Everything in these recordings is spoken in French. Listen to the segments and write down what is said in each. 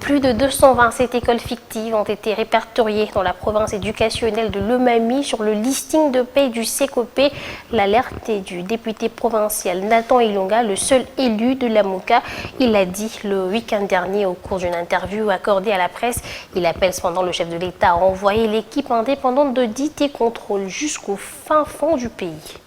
Plus de 227 écoles fictives ont été répertoriées dans la province éducationnelle de Lomami sur le listing de paie du CECOPE. L'alerte est du député provincial Nathan Ilonga, le seul élu de la Mouka. Il l'a dit le week-end dernier au cours d'une interview accordée à la presse. Il appelle cependant le chef de l'État à envoyer l'équipe indépendante de DIT et contrôle jusqu'au fin fond du pays.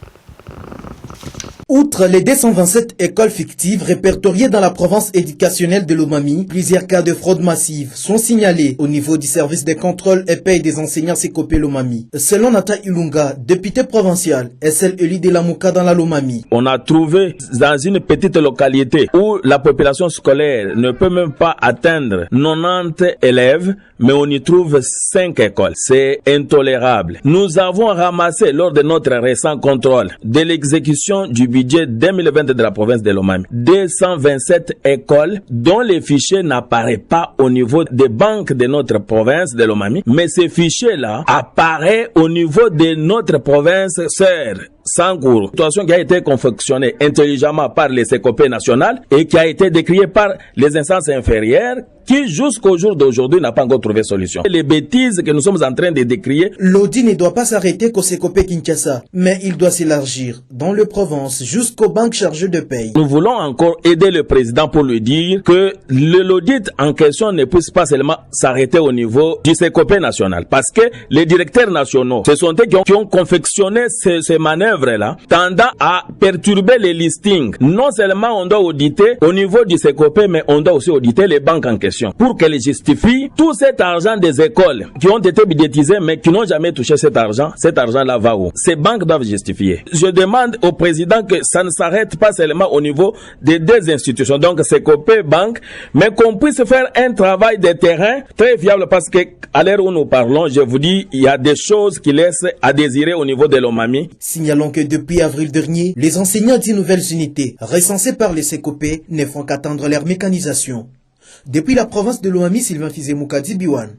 Outre les 227 écoles fictives répertoriées dans la province éducationnelle de Lomami, plusieurs cas de fraude massive sont signalés au niveau du service de contrôle et paye des enseignants CECOPE Lomami. Selon Nathan Ilunga, député provincial et seul élu de la Mouka dans la Lomami. On a trouvé dans une petite localité où la population scolaire ne peut même pas atteindre 90 élèves, mais on y trouve 5 écoles. C'est intolérable. Nous avons ramassé lors de notre récent contrôle de l'exécution du budget 2020 de la province de Lomami 227 écoles dont les fichiers n'apparaissent pas au niveau des banques de notre province de Lomami, mais ces fichiers-là apparaissent au niveau de notre province sœur. Sangour, situation qui a été confectionnée intelligemment par les CECOPE nationales et qui a été décriée par les instances inférieures qui jusqu'au jour d'aujourd'hui n'a pas encore trouvé solution. Les bêtises que nous sommes en train de décrier. L'audit ne doit pas s'arrêter qu'au CECOPE Kinshasa, mais il doit s'élargir dans le province jusqu'aux banques chargées de paye. Nous voulons encore aider le président pour lui dire que l'audit en question ne puisse pas seulement s'arrêter au niveau du CECOPE national, parce que les directeurs nationaux, ce sont eux qui ont confectionné ces manœuvres-là, tendant à perturber les listings. Non seulement on doit auditer au niveau du CECOPE, mais on doit aussi auditer les banques en question, pour qu'elles justifient tout cet argent des écoles qui ont été budgétisées mais qui n'ont jamais touché cet argent-là va où? Ces banques doivent justifier. Je demande au président que ça ne s'arrête pas seulement au niveau des deux institutions, donc CECOPE, banque, mais qu'on puisse faire un travail de terrain très fiable, parce que à l'heure où nous parlons, je vous dis, il y a des choses qui laissent à désirer au niveau de Lomami. Signalons que depuis avril dernier, les enseignants des nouvelles unités recensées par les CECOPE ne font qu'attendre leur mécanisation. Depuis la province de Lomami, Sylvain Fizemouka, Biwan.